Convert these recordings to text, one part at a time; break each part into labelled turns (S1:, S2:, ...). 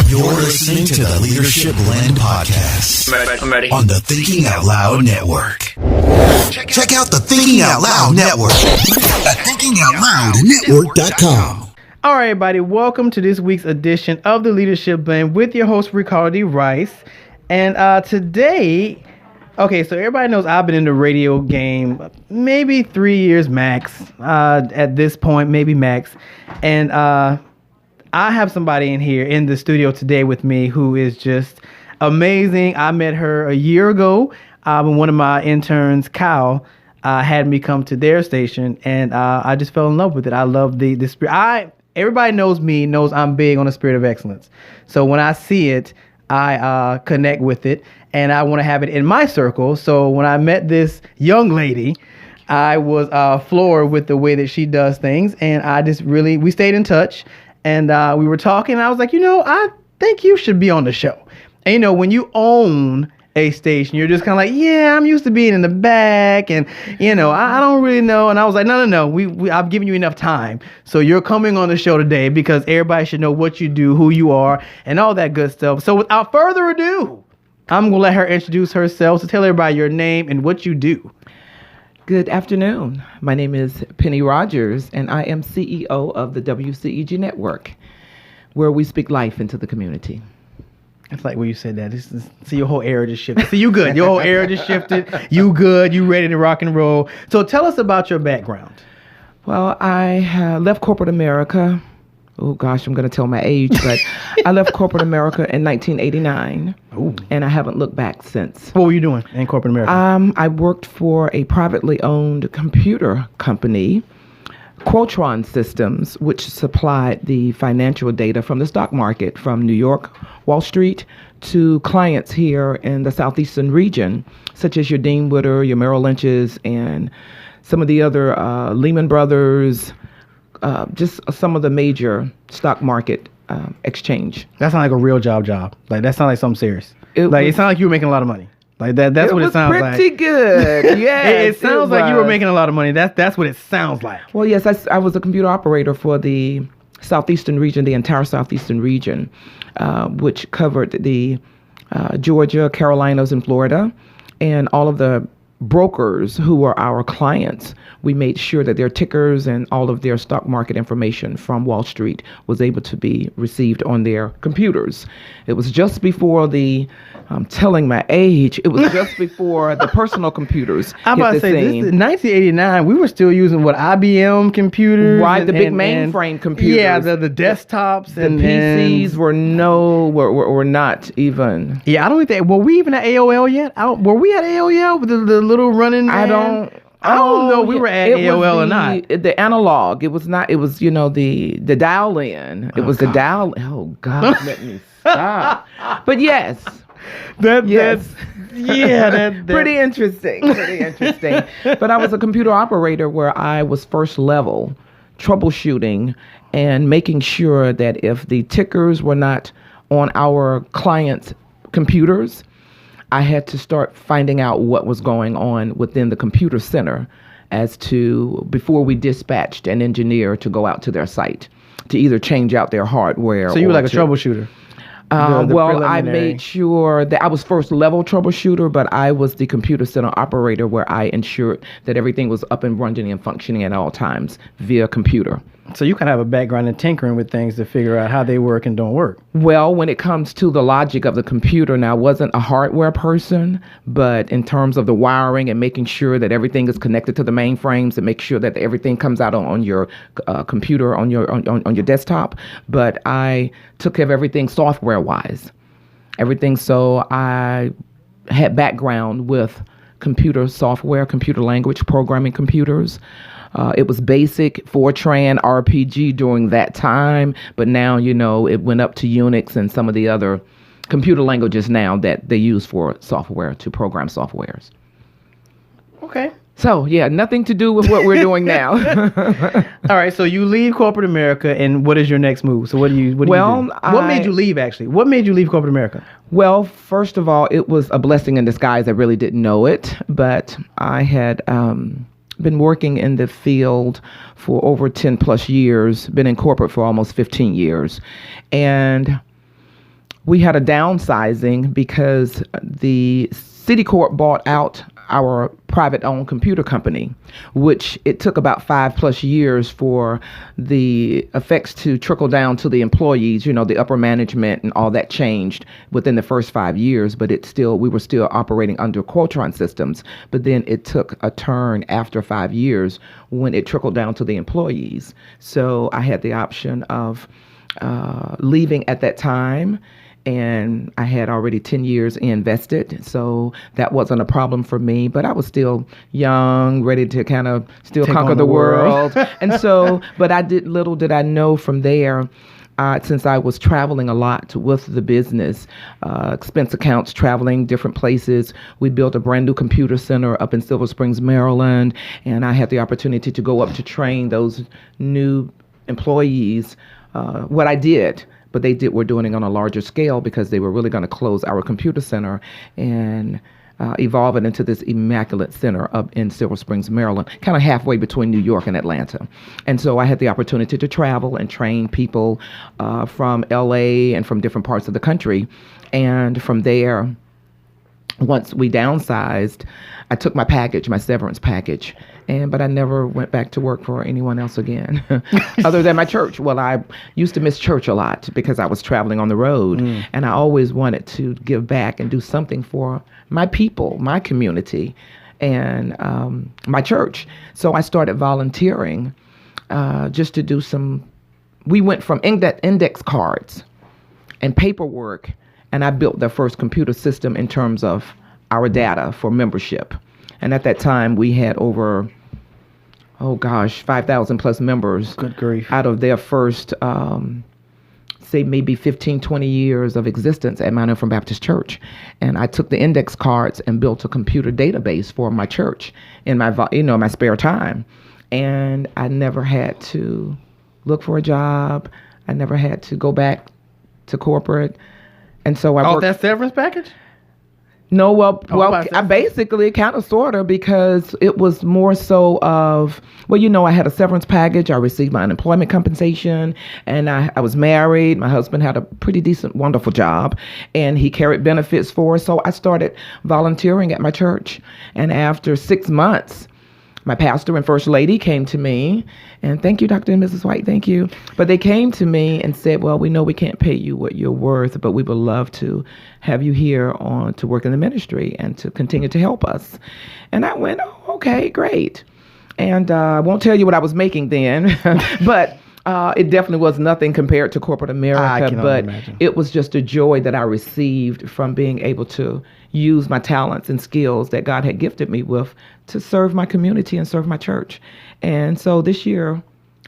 S1: You're listening to the Leadership Blend Podcast.
S2: I'm ready.
S1: On the Thinking Out Loud Network. Check out the Thinking Out Loud Network at thinkingoutloudnetwork.com.
S3: All right, everybody, welcome to this week's edition of the Leadership Blend with your host, Ricardo D. Rice. And today, okay, so everybody knows I've been in the radio game maybe 3 years max, at this point, maybe max. And I have somebody in here in the studio today with me who is just amazing. I met her a year ago when one of my interns, Kyle, had me come to their station, and I just fell in love with it. I love the spirit. Everybody knows me, knows I'm big on the spirit of excellence. So when I see it, I connect with it, and I want to have it in my circle. So when I met this young lady, I was floored with the way that she does things, and we stayed in touch. And we were talking, and I was like, I think you should be on the show. And, when you own a station, you're just kind of like, yeah, I'm used to being in the back, and, I don't really know. And I was like, no, I've given you enough time. So you're coming on the show today because everybody should know what you do, who you are, and all that good stuff. So without further ado, I'm going to let her introduce herself. So tell everybody your name and what you do.
S4: Good afternoon. My name is Pennye Rogers, and I am CEO of the WCEG Network, where we speak life into the community.
S3: It's like when you said that. See, your whole era just shifted. See, you good. Your whole era just shifted. You good. You ready to rock and roll. So tell us about your background.
S4: Well, I left corporate America. Oh, gosh, I'm going to tell my age, but I left corporate America in 1989, and I haven't looked back since.
S3: What were you doing in corporate America?
S4: I worked for a privately owned computer company, Quotron Systems, which supplied the financial data from the stock market from New York, Wall Street, to clients here in the southeastern region, such as your Dean Witter, your Merrill Lynch's, and some of the other Lehman Brothers, just some of the major stock market exchange.
S3: That sounds like a real job. Like, that sounds like something serious. It sounded like you were making a lot of money. Like that's what it sounds like.
S4: Pretty good. Yeah.
S3: it sounds like you were making a lot of money. That's what it sounds like.
S4: Well, yes, I was a computer operator for the southeastern region, the entire southeastern region, which covered the Georgia, Carolinas, and Florida, and all of the brokers who were our clients. We made sure that their tickers and all of their stock market information from Wall Street was able to be received on their computers. It was just before I'm telling my age, it was just before the personal computers
S3: I'm
S4: hit
S3: about
S4: the
S3: to say,
S4: scene.
S3: This is 1989, we were still using IBM computers.
S4: Right, the big mainframe computers.
S3: Yeah, the desktops.
S4: The PCs were not even.
S3: Yeah, I don't think were we even at AOL yet? Were we at AOL with the little running?
S4: I don't
S3: know. We were at AOL or not.
S4: The analog. It was not. It was the dial in. It was the dial. Oh God, let me stop. But yes.
S3: That's
S4: pretty interesting. But I was a computer operator where I was first level troubleshooting and making sure that if the tickers were not on our clients' computers, I had to start finding out what was going on within the computer center before we dispatched an engineer to go out to their site to either change out their hardware.
S3: So you were like a troubleshooter?
S4: Well, I made sure that I was first level troubleshooter, but I was the computer center operator where I ensured that everything was up and running and functioning at all times via computer.
S3: So you kind of have a background in tinkering with things to figure out how they work and don't work.
S4: Well, when it comes to the logic of the computer, now I wasn't a hardware person, but in terms of the wiring and making sure that everything is connected to the mainframes and make sure that everything comes out on your computer, on your desktop. But I took care of everything software-wise. Everything. So I had background with computer software, computer language, programming computers. It was basic, Fortran, RPG during that time, but now, it went up to Unix and some of the other computer languages now that they use for software to program softwares.
S3: Okay.
S4: So, yeah, nothing to do with what we're doing now.
S3: All right, so you leave corporate America, and what is your next move? So what do you do? What made you leave, actually? What made you leave corporate America?
S4: Well, first of all, it was a blessing in disguise. I really didn't know it, but I had been working in the field for over 10 plus years, been in corporate for almost 15 years. And we had a downsizing because the City Corp bought out our private owned computer company, which it took about 5+ years for the effects to trickle down to the employees, the upper management and all that changed within the first 5 years, but we were still operating under Quotron systems. But then it took a turn after 5 years when it trickled down to the employees. So I had the option of leaving at that time. And I had already 10 years invested, so that wasn't a problem for me. But I was still young, ready to kind of still conquer the world. And so, but little did I know from there, since I was traveling a lot with the business, expense accounts, traveling different places. We built a brand new computer center up in Silver Springs, Maryland, and I had the opportunity to go up to train those new employees. What I did. But were doing it on a larger scale because they were really going to close our computer center and evolve it into this immaculate center up in Silver Springs, Maryland, kind of halfway between New York and Atlanta. And so I had the opportunity to travel and train people from LA and from different parts of the country. And from there, once we downsized, I took my severance package, but I never went back to work for anyone else again, other than my church. Well, I used to miss church a lot because I was traveling on the road, and I always wanted to give back and do something for my people, my community, and my church. So I started volunteering just to do some. We went from index cards and paperwork, and I built the first computer system in terms of our data for membership. And at that time, we had over, 5,000 plus members.
S3: Good grief.
S4: Out of their first, say maybe 15, 20 years of existence at Mount Ephraim Baptist Church. And I took the index cards and built a computer database for my church in my spare time. And I never had to look for a job. I never had to go back to corporate. And so I worked.
S3: That severance package?
S4: No, I basically kind of sort of, because it was more so of, I had a severance package. I received my unemployment compensation, and I was married. My husband had a pretty decent, wonderful job, and he carried benefits for us. So I started volunteering at my church. And after 6 months, my pastor and first lady came to me, and thank you, Dr. and Mrs. White, thank you. But they came to me and said, well, we know we can't pay you what you're worth, but we would love to have you here to work in the ministry and to continue to help us. And I went, okay, great. And I won't tell you what I was making then, but it definitely was nothing compared to corporate America, but imagine. It was just a joy that I received from being able to use my talents and skills that God had gifted me with to serve my community and serve my church. And so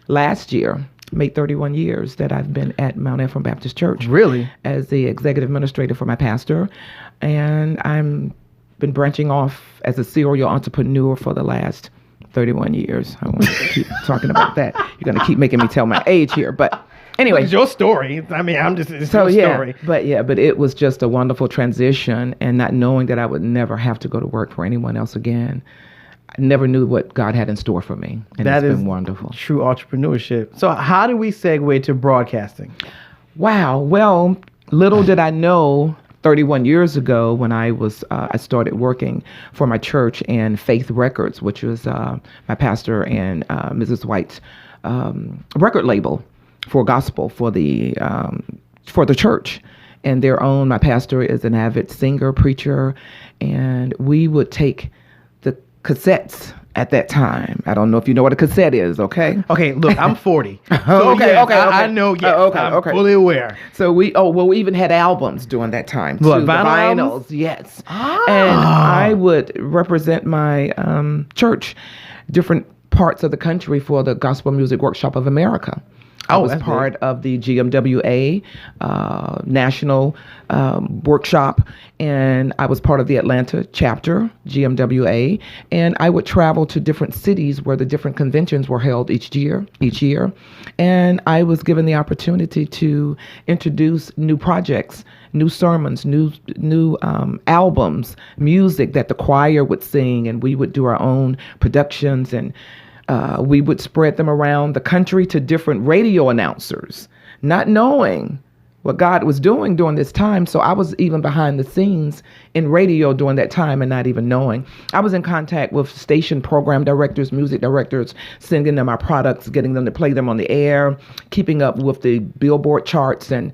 S4: last year, made 31 years that I've been at Mount Ephraim Baptist Church.
S3: Really?
S4: As the executive administrator for my pastor. And I'm been branching off as a serial entrepreneur for the last 31 years. I want to keep talking about that. You're going to keep making me tell my age here. But anyway.
S3: It's your story. I mean, it's
S4: your
S3: story.
S4: But it was just a wonderful transition, and not knowing that I would never have to go to work for anyone else again. I never knew what God had in store for me. And it's been wonderful.
S3: True entrepreneurship. So how do we segue to broadcasting?
S4: Wow. Well, little did I know 31 years ago when I started working for my church and Faith Records, which was my pastor and Mrs. White's record label for gospel for the church. And my pastor is an avid singer, preacher, and we would take the cassettes at that time. I don't know if you know what a cassette is, okay?
S3: Okay, look, I'm 40.
S4: Okay.
S3: I know, yes. I'm fully aware.
S4: So we even had albums during that time, too.
S3: What, vinyls?
S4: Albums? Yes. And I would represent my church, different parts of the country for the Gospel Music Workshop of America. I was
S3: that's
S4: part
S3: big.
S4: of the GMWA national workshop, and I was part of the Atlanta chapter, GMWA, and I would travel to different cities where the different conventions were held each year, and I was given the opportunity to introduce new projects, new sermons, new albums, music that the choir would sing, and we would do our own productions, and we would spread them around the country to different radio announcers, not knowing what God was doing during this time. So I was even behind the scenes in radio during that time and not even knowing. I was in contact with station program directors, music directors, sending them our products, getting them to play them on the air, keeping up with the Billboard charts, and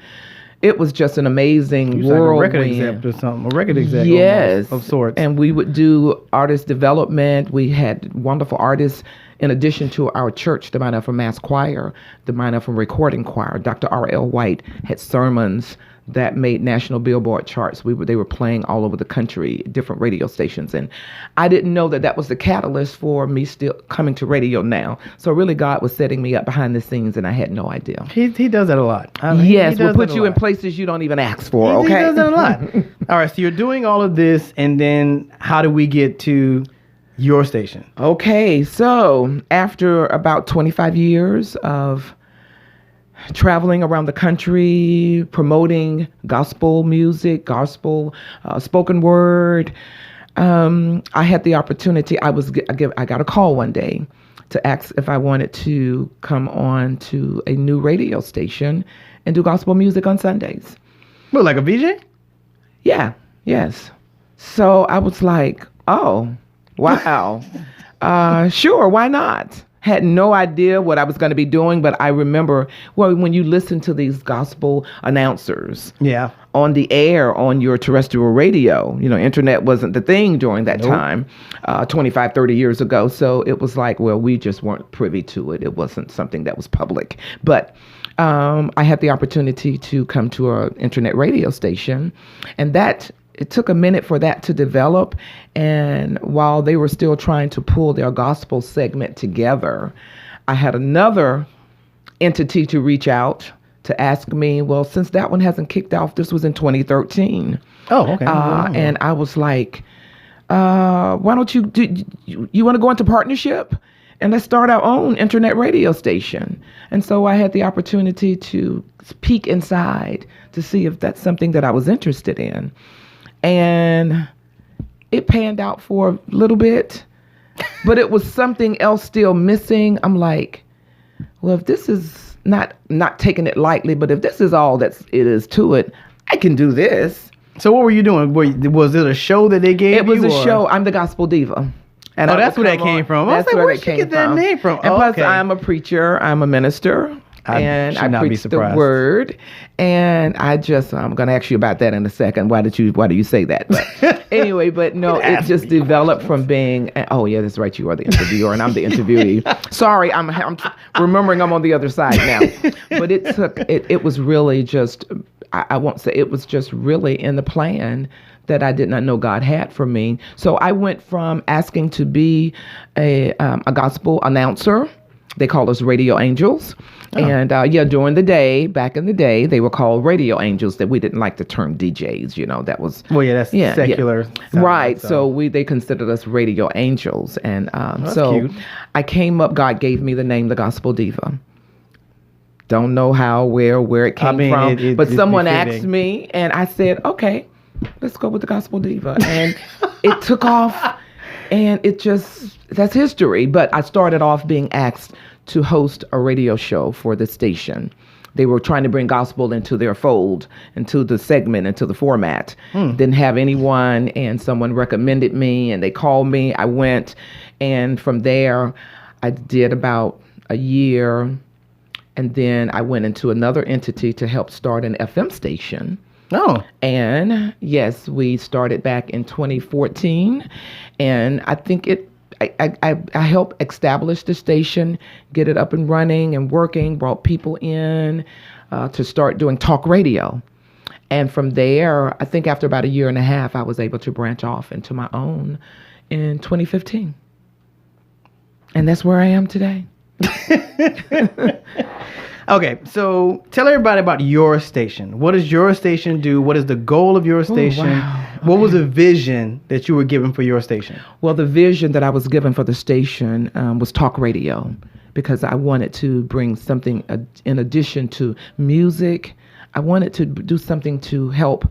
S4: it was just an amazing
S3: Like a record
S4: whirlwind.
S3: exec or something, a record exec
S4: Yes,
S3: almost, of sorts.
S4: And we would do artist development. We had wonderful artists. In addition to our church, the Mount Ephraim Mass Choir, the Mount Ephraim Recording Choir, Dr. R.L. White had sermons that made national Billboard charts. They were playing all over the country, different radio stations. And I didn't know that was the catalyst for me still coming to radio now. So really God was setting me up behind the scenes, and I had no idea.
S3: He does that a lot. I mean,
S4: Yes,
S3: he
S4: we'll
S3: does
S4: put
S3: that a
S4: you in
S3: lot.
S4: places you don't even ask for,
S3: He
S4: okay?
S3: does that a lot. All right, so you're doing all of this, and then how do we get to your station?
S4: Okay, so after about 25 years of traveling around the country, promoting gospel music, gospel spoken word, I had the opportunity. I got a call one day to ask if I wanted to come on to a new radio station and do gospel music on Sundays.
S3: Well, like a VJ?
S4: Yeah, yes. So I was like, oh, wow. Sure, why not? Had no idea what I was going to be doing, but I remember, well, when you listen to these gospel announcers
S3: Yeah.
S4: on the air on your terrestrial radio, internet wasn't the thing during that time, 25, 30 years ago. So it was like, well, we just weren't privy to it. It wasn't something that was public. But I had the opportunity to come to an internet radio station, and it took a minute for that to develop. And while they were still trying to pull their gospel segment together, I had another entity to reach out to ask me, well, since that one hasn't kicked off, this was in 2013.
S3: Oh, okay.
S4: And I was like, why don't you want to go into partnership? And let's start our own internet radio station. And so I had the opportunity to peek inside to see if that's something that I was interested in. And it panned out for a little bit, but it was something else still missing. I'm like, well, if this is not taking it lightly, but if this is all that it is to it, I can do this.
S3: So what were you doing? Was it a show that they gave you?
S4: It was a
S3: or-
S4: show. I'm the gospel diva. And
S3: Oh,
S4: I
S3: that's
S4: would
S3: where that
S4: come
S3: came
S4: on-
S3: from. I was
S4: That's
S3: like,
S4: where
S3: where'd
S4: that
S3: she
S4: came
S3: get that
S4: from.
S3: name from?
S4: And
S3: Oh,
S4: plus,
S3: okay.
S4: I'm a preacher. I'm a minister.
S3: I should not be
S4: preach the
S3: surprised.
S4: word. And I'm going to ask you about that in a second. Why do you say that? But anyway, but no, it just developed from being, oh yeah, that's right. You are the interviewer and I'm the interviewee. Sorry, I'm remembering I'm on the other side now. But it was really just, I won't say, it was just really in the plan that I did not know God had for me. So I went from asking to be a gospel announcer. They call us radio angels. Oh. And during the day, back in the day, they were called radio angels. That we didn't like the term DJs, that was...
S3: Well, yeah, that's secular.
S4: Yeah. Right. So they considered us radio angels. And so
S3: cute.
S4: I came up, God gave me the name, the Gospel Diva. Don't know how, where it came from. But someone asked me and I said, okay, let's go with the Gospel Diva. And it took off and that's history. But I started off being asked to host a radio show for the station. They were trying to bring gospel into their fold, into the segment, into the format. Didn't have anyone, and someone recommended me, and they called me. I went, and from there, I did about a year, and then I went into another entity to help start an FM station.
S3: Oh.
S4: And yes, we started back in 2014, and I think I helped establish the station, get it up and running and working, brought people in to start doing talk radio. And from there, I think after about a year and a half, I was able to branch off into my own in 2015. And that's where I am today.
S3: Okay, so tell everybody about your station. What does your station do? What is the goal of your station?
S4: wow.
S3: What was the vision that you were given for your station?
S4: Well, the vision that I was given for the station was talk radio, because I wanted to bring something in addition to music. I wanted to do something to help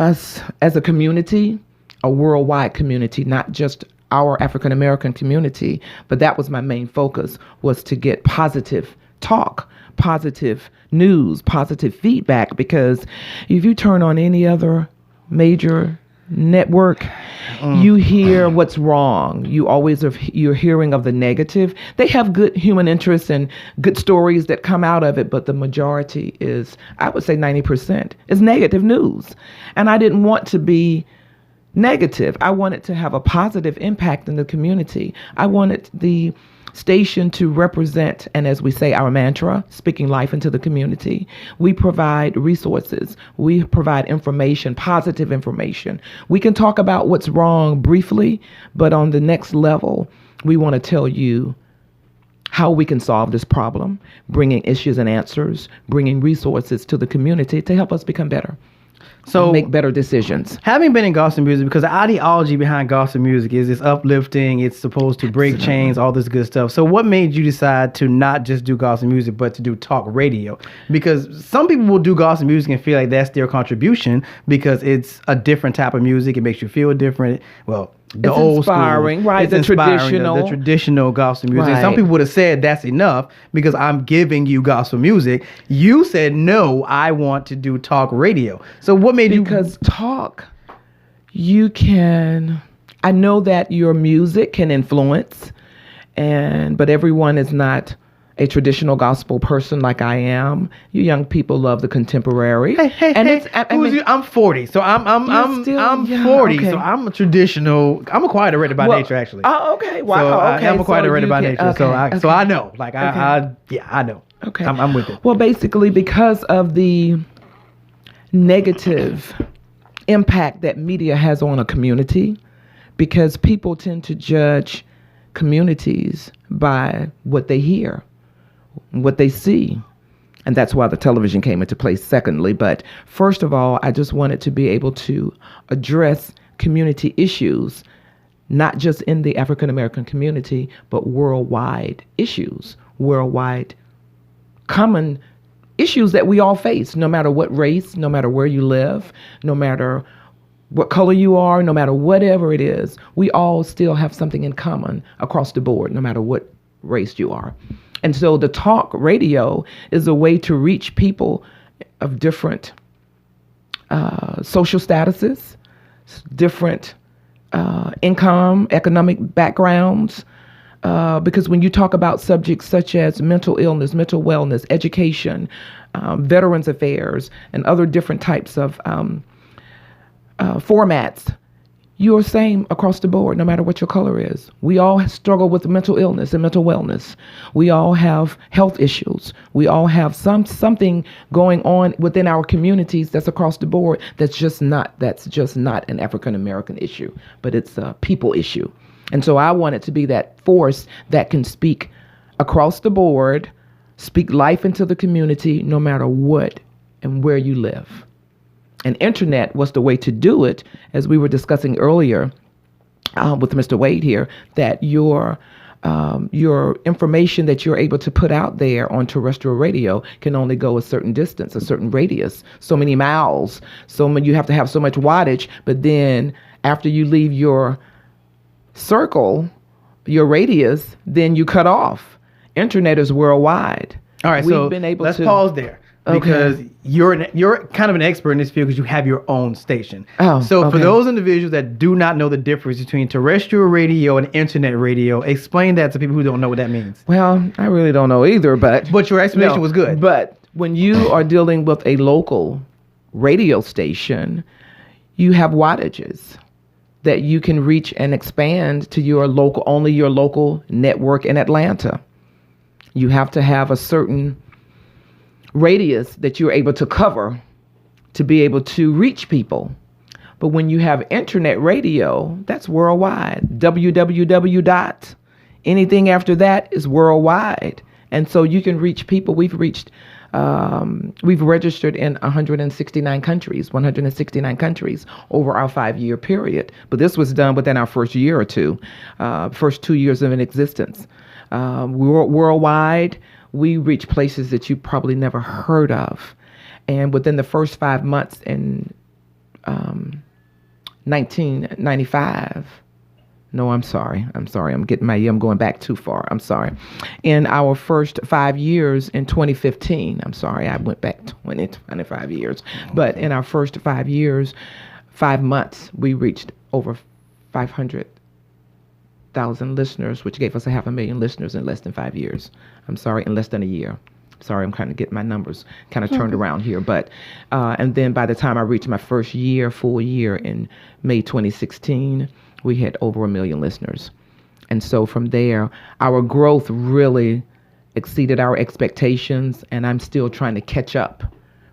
S4: us as a community, a worldwide community, not just our African American community, but that was my main focus, was to get positive talk, positive news, positive feedback, because if you turn on any other major network, you hear what's wrong. You're hearing of the negative. They have good human interests and good stories that come out of it, but the majority is, I would say 90%, is negative news. And I didn't want to be negative. I wanted to have a positive impact in the community. I wanted the station to represent, and as we say, our mantra, speaking life into the community. We provide resources. We provide information, positive information. We can talk about what's wrong briefly, but on the next level, we want to tell you how we can solve this problem, bringing issues and answers, bringing resources to the community to help us become better.
S3: So
S4: make better decisions.
S3: Having been in gospel music, because the ideology behind gospel music is it's uplifting, it's supposed to break chains, all this good stuff. So what made you decide to not just do gospel music, but to do talk radio? Because some people will do gospel music and feel like that's their contribution because it's a different type of music. It makes you feel different. Well, the
S4: It's
S3: old
S4: inspiring,
S3: school,
S4: right?
S3: It's
S4: The
S3: inspiring,
S4: traditional.
S3: the traditional gospel music.
S4: Right.
S3: Some people would have said that's enough because I'm giving you gospel music. You said no, I want to do talk radio. So what made you?
S4: Because talk, I know that your music can influence, but everyone is not a traditional gospel person like I am. You young people love the contemporary.
S3: I'm 40, so I'm
S4: still young,
S3: 40,
S4: okay.
S3: so I'm a traditional. I'm a choir director by nature, actually.
S4: Oh, okay. Wow.
S3: So
S4: okay.
S3: I'm a choir director by nature,
S4: Okay.
S3: so I know. Like I know.
S4: Okay.
S3: I'm with it.
S4: Well, basically, because of the negative impact that media has on a community, because people tend to judge communities by what they hear, what they see. And that's why the television came into play secondly. But first of all, I just wanted to be able to address community issues, not just in the African American community, but worldwide issues, worldwide common issues that we all face, no matter what race, no matter where you live, no matter what color you are, no matter whatever it is, we all still have something in common across the board, no matter what race you are. And so the talk radio is a way to reach people of different social statuses, different income, economic backgrounds, because when you talk about subjects such as mental illness, mental wellness, education, veterans affairs, and other different types of formats, you're same across the board, no matter what your color is. We all struggle with mental illness and mental wellness. We all have health issues. We all have something going on within our communities that's across the board that's just not an African American issue, but it's a people issue. And so I want it to be that force that can speak across the board, speak life into the community, no matter what and where you live. And internet was the way to do it, as we were discussing earlier with Mr. Wade here, that your information that you're able to put out there on terrestrial radio can only go a certain distance, a certain radius, so many miles, you have to have so much wattage, but then after you leave your circle, your radius, then you cut off. Internet is worldwide.
S3: All right, so let's pause there. Because you're kind of an expert in this field because you have your own station. For those individuals that do not know the difference between terrestrial radio and internet radio, explain that to people who don't know what that means.
S4: Well, I really don't know either, but
S3: your explanation was good.
S4: But when you are dealing with a local radio station, you have wattages that you can reach and expand to your local network in Atlanta. You have to have a certain radius that you're able to cover to be able to reach people. But when you have internet radio, that's worldwide. www. Anything after that is worldwide. And so you can reach people. We've registered in 169 countries over our 5-year period. But this was done within our first year or two, first 2 years of an existence. Worldwide, we reach places that you probably never heard of. And within the first 5 months in 1995, no, I'm sorry. I'm going back too far. I'm sorry. In our first 5 years in 2015, I'm sorry, I went back 25 years. But in our first 5 years, 5 months, we reached over 500,000 listeners, which gave us 500,000 listeners in less than 5 years. I'm sorry, in less than a year. Sorry, I'm trying to get my numbers kind of turned around here. But, and then by the time I reached my first full year in May 2016, we had over 1 million listeners. And so from there, our growth really exceeded our expectations. And I'm still trying to catch up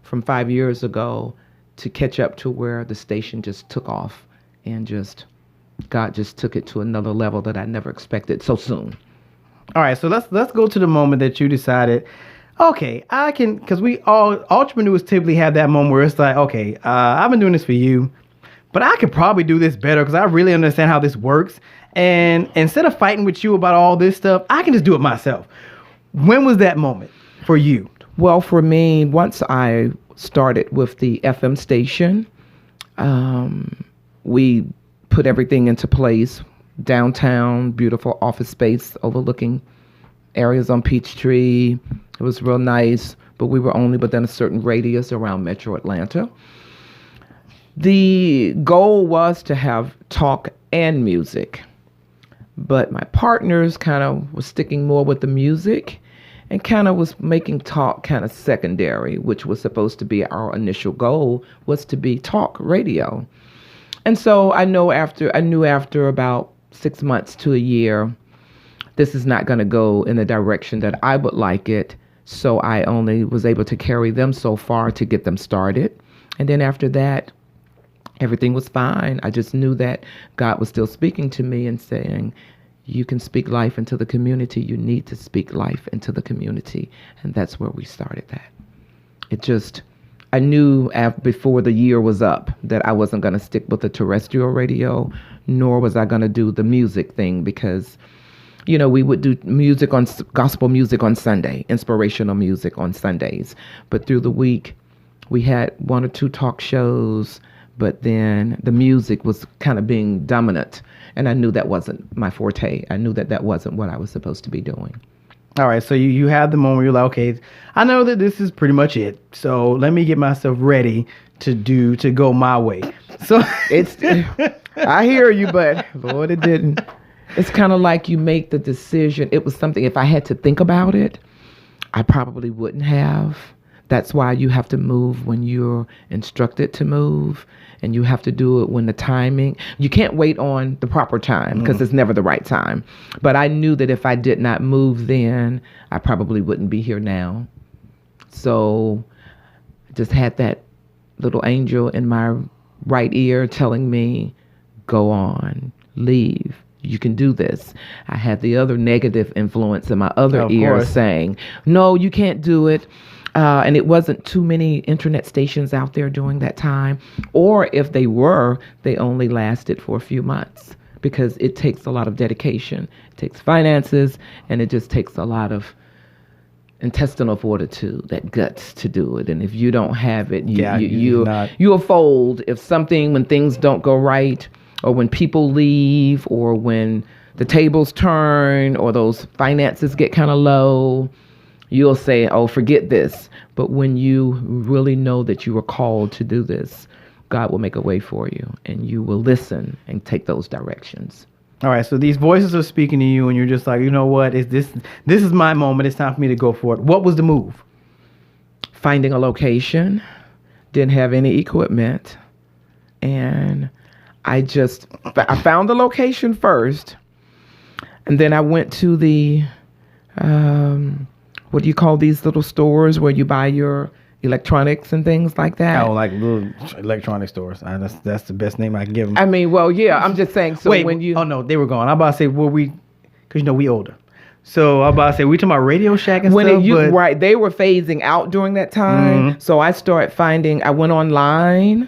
S4: from 5 years ago to catch up to where the station just took off and God just took it to another level that I never expected so soon.
S3: All right, so let's go to the moment that you decided, okay, I can, because we all entrepreneurs typically have that moment where it's like, okay, I've been doing this for you, but I could probably do this better because I really understand how this works. And instead of fighting with you about all this stuff, I can just do it myself. When was that moment for you?
S4: Well, for me, once I started with the FM station, we put everything into place. Downtown, beautiful office space overlooking areas on Peachtree. It was real nice, but we were only within a certain radius around Metro Atlanta. The goal was to have talk and music, but my partners kind of was sticking more with the music and kind of was making talk kind of secondary, which was supposed to be our initial goal, was to be talk radio. And so I knew after about 6 months to a year, this is not going to go in the direction that I would like it. So I only was able to carry them so far to get them started. And then after that, everything was fine. I just knew that God was still speaking to me and saying, you can speak life into the community. You need to speak life into the community. And that's where we started that. I knew before the year was up that I wasn't going to stick with the terrestrial radio, nor was I going to do the music thing because, we would do gospel music on Sunday, inspirational music on Sundays. But through the week, we had 1 or 2 talk shows, but then the music was kind of being dominant. And I knew that wasn't my forte. I knew that wasn't what I was supposed to be doing.
S3: All right, so you had the moment where you're like, okay, I know that this is pretty much it. So let me get myself ready to go my way. So
S4: I hear you, but Lord, it didn't. It's kind of like you make the decision. It was something, if I had to think about it, I probably wouldn't have. That's why you have to move when you're instructed to move, and you have to do it when the timing, you can't wait on the proper time because it's never the right time. But I knew that if I did not move then, I probably wouldn't be here now. So I just had that little angel in my right ear telling me, go on, leave. You can do this. I had the other negative influence in my other ear saying, no, you can't do it. And it wasn't too many internet stations out there during that time. Or if they were, they only lasted for a few months because it takes a lot of dedication. It takes finances, and it just takes a lot of intestinal fortitude, that guts to do it. And if you don't have it, you'll fold. When things don't go right, or when people leave, or when the tables turn, or those finances get kind of low, you'll say, oh, forget this. But when you really know that you are called to do this, God will make a way for you, and you will listen and take those directions.
S3: All right, so these voices are speaking to you, and you're just like, you know what? This is my moment. It's time for me to go for it. What was the move?
S4: Finding a location. Didn't have any equipment. And I found the location first. And then I went to the, what do you call these little stores where you buy your electronics and things like that?
S3: Oh, like little electronic stores. That's the best name I can give them.
S4: I mean, well, yeah, I'm just saying. So
S3: Wait,
S4: when you...
S3: Oh, no, they were gone. I'm about to say, because we older. So I'm about to say, we talking about Radio Shack and
S4: When
S3: stuff, but
S4: right, they were phasing out during that time. So I went online.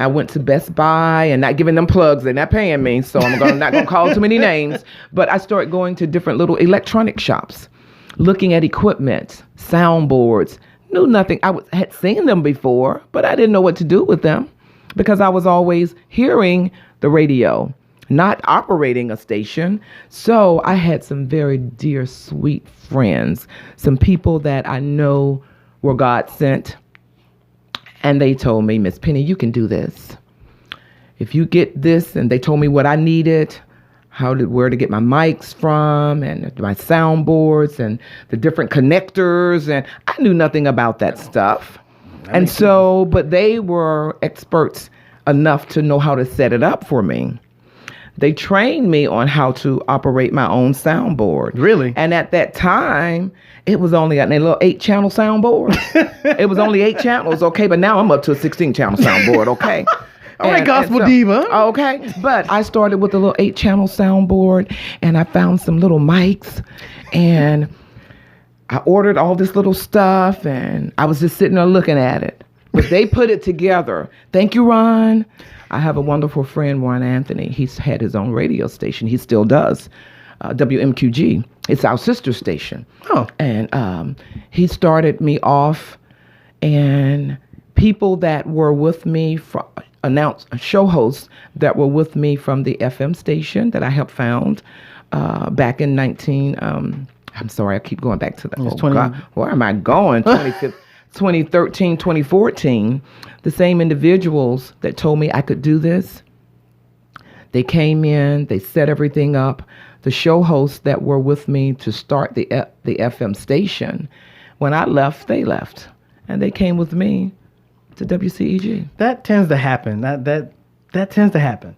S4: I went to Best Buy, and not giving them plugs. They're not paying me, so not gonna call too many names. But I started going to different little electronic shops, looking at equipment, soundboards. Knew nothing. Had seen them before, but I didn't know what to do with them because I was always hearing the radio, not operating a station. So I had some very dear, sweet friends, some people that I know were God sent. And they told me, Miss Pennye, you can do this. If you get this, and they told me what I needed, where to get my mics from, and my soundboards, and the different connectors, and I knew nothing about that stuff. And so, but they were experts enough to know how to set it up for me. They trained me on how to operate my own soundboard.
S3: Really?
S4: And at that time, it was only a little 8-channel soundboard. It was only 8 channels, okay? But now I'm up to a 16-channel soundboard, okay?
S3: All right, Gospel Diva.
S4: Okay, but I started with a little 8-channel soundboard, and I found some little mics, and I ordered all this little stuff, and I was just sitting there looking at it. But they put it together. Thank you, Ron. I have a wonderful friend, Ron Anthony. He's had his own radio station. He still does. WMQG. It's our sister station.
S3: Oh.
S4: And he started me off, and people that were with me show hosts that were with me from the FM station that I helped found back in I'm sorry, I keep going back to that. God, where am I going? 2013, 2014, the same individuals that told me I could do this, they came in, they set everything up. The show hosts that were with me to start the FM station, when I left, they left, and they came with me to WCEG.
S3: That tends to happen. That tends to happen.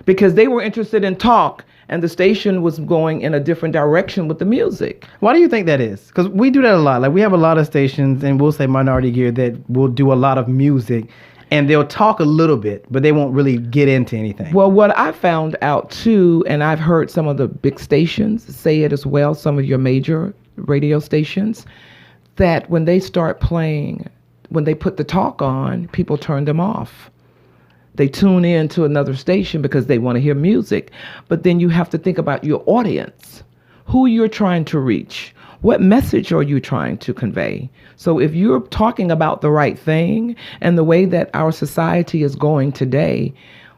S4: Because they were interested in talk, and the station was going in a different direction with the music.
S3: Why do you think that is? Because we do that a lot. Like, we have a lot of stations, and we'll say Minority Gear, that will do a lot of music, and they'll talk a little bit, but they won't really get into anything.
S4: Well, what I found out too, and I've heard some of the big stations say it as well, some of your major radio stations, that when they start playing, when they put the talk on, people turn them off. They tune in to another station because they want to hear music. But then you have to think about your audience, who you're trying to reach. What message are you trying to convey? So if you're talking about the right thing and the way that our society is going today,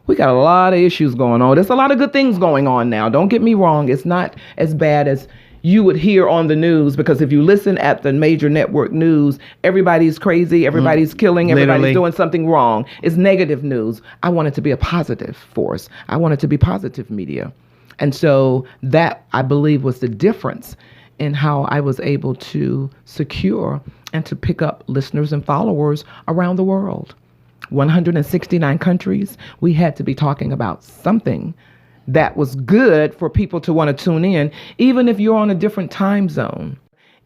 S4: we got a lot of issues going on. There's a lot of good things going on now. Don't get me wrong. It's not as bad as you would hear on the news, because if you listen at the major network news, everybody's crazy, everybody's killing, everybody's doing something wrong. It's negative news. I want it to be a positive force. I want it to be positive media. And so that, I believe, was the difference in how I was able to secure and to pick up listeners and followers around the world. 169 countries. We had to be talking about something that was good for people to want to tune in, even if you're on a different time zone.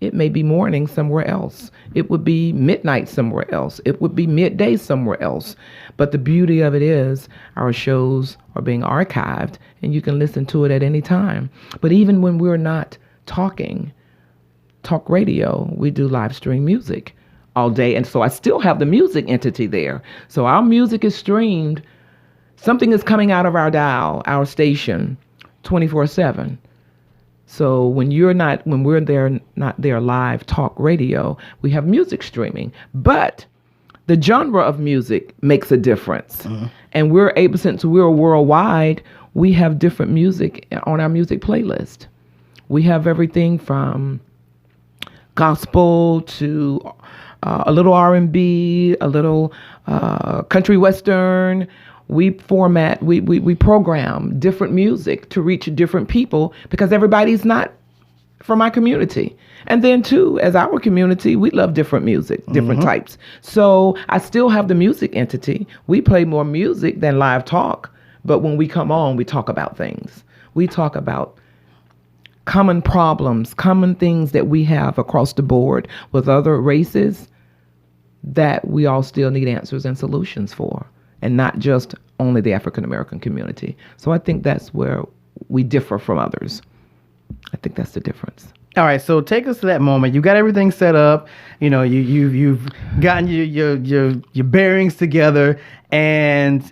S4: It may be morning somewhere else. It would be midnight somewhere else. It would be midday somewhere else. But the beauty of it is our shows are being archived, and you can listen to it at any time. But even when we're not talking, talk radio, we do live stream music all day. And so I still have the music entity there. So our music is streamed. Something is coming out of our dial, our station, 24/7. So when we're there, not there live talk radio, we have music streaming. But the genre of music makes a difference. Mm-hmm. And we're able, since we're worldwide, we have different music on our music playlist. We have everything from gospel to a little R&B, a little country western. We program different music to reach different people, because everybody's not from my community. And then too, as our community, we love different music, different types. So I still have the music entity. We play more music than live talk, but when we come on, we talk about things. We talk about common problems, common things that we have across the board with other races that we all still need answers and solutions for, and not just only the African American community. So I think that's where we differ from others. I think that's the difference.
S3: All right, so take us to that moment. You got everything set up. You know, you've gotten your bearings together. And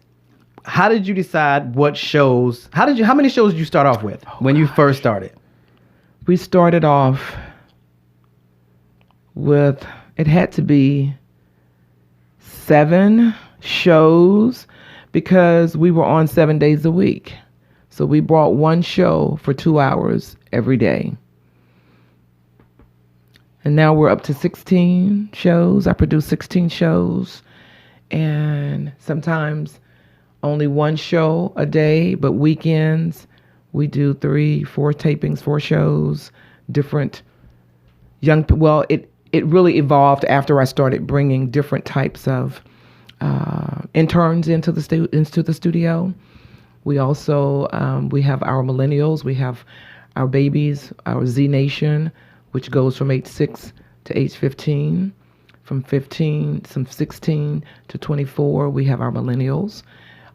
S3: how did you decide what shows? How many shows did you start off with when you first started?
S4: We started off with, it had to be 7 shows because we were on 7 days a week. So we brought one show for 2 hours every day. And now we're up to 16 shows. I produce 16 shows, and sometimes only one show a day, but weekends we do 3, 4 tapings, 4 shows, different well, it really evolved after I started bringing different types of interns into the studio. We also, we have our millennials, we have our babies, our Z Nation, which goes from age 6 to age 15. From 16 to 24, we have our millennials.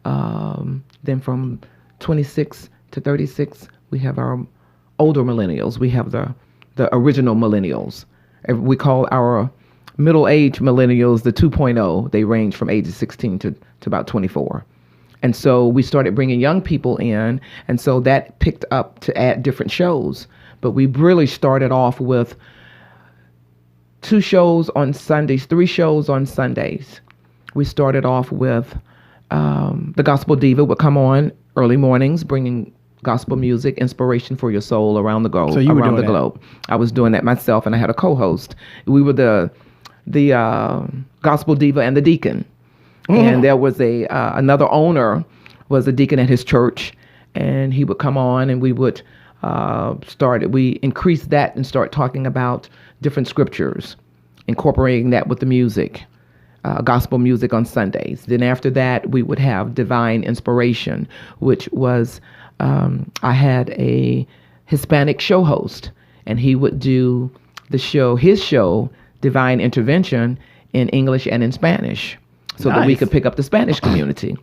S4: Then from 26 to 36, we have our older millennials. We have the original millennials. We call our middle-aged millennials the 2.0. They range from ages 16 to about 24. And so we started bringing young people in, and so that picked up to add different shows. But we really started off with 2 shows on Sundays, 3 shows on Sundays. We started off with the Gospel Diva would come on early mornings, bringing gospel music, inspiration for your soul around the globe.
S3: So you were doing that?
S4: Globe. I was doing that myself, and I had a co-host. We were the Gospel Diva and the Deacon. And there was another owner was a deacon at his church, and he would come on, and we would we increased that and start talking about different scriptures, incorporating that with the music, gospel music on Sundays. Then after that, we would have Divine Inspiration, which was, I had a Hispanic show host, and he would do his show, Divine Intervention, in English and in Spanish, so that we could pick up the Spanish community.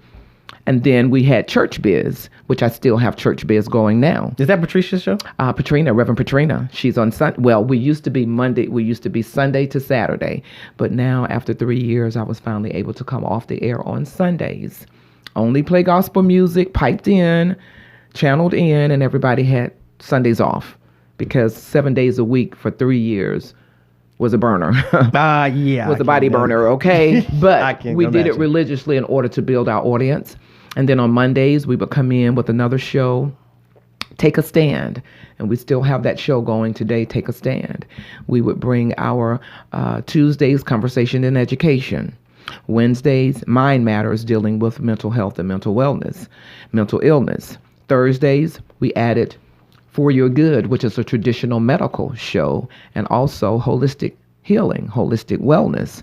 S4: And then we had Church Biz, which I still have Church Biz going now.
S3: Is that Patricia's show?
S4: Reverend Patrina. She's on Sunday. Well, we used to be Sunday to Saturday. But now, after 3 years, I was finally able to come off the air on Sundays. Only play gospel music, piped in, channeled in, and everybody had Sundays off. Because 7 days a week for 3 years was a burner.
S3: Yeah.
S4: Was a body burner, okay? But we did it
S3: imagine.
S4: religiously in order to build our audience. And then on Mondays, we would come in with another show, Take a Stand. And we still have that show going today, Take a Stand. We would bring our Tuesdays, Conversation in Education. Wednesdays, Mind Matters, dealing with mental health and mental wellness, mental illness. Thursdays, we added For Your Good, which is a traditional medical show, and also holistic healing, holistic wellness.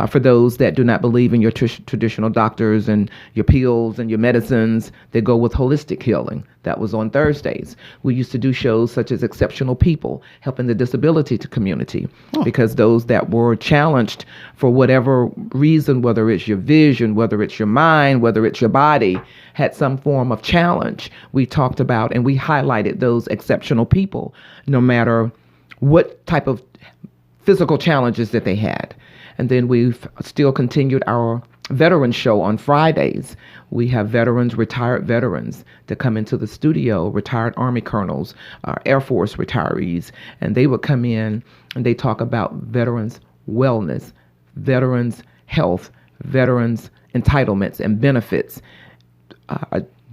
S4: For those that do not believe in your traditional doctors and your pills and your medicines, they go with holistic healing. That was on Thursdays. We used to do shows such as Exceptional People, helping the disability community, because those that were challenged for whatever reason, whether it's your vision, whether it's your mind, whether it's your body, had some form of challenge, we talked about and we highlighted those exceptional people, no matter what type of physical challenges that they had. And then we've still continued our veteran show on Fridays. We have veterans, retired veterans that come into the studio, retired Army colonels, Air Force retirees, and they would come in and they talk about veterans' wellness, veterans' health, veterans' entitlements and benefits,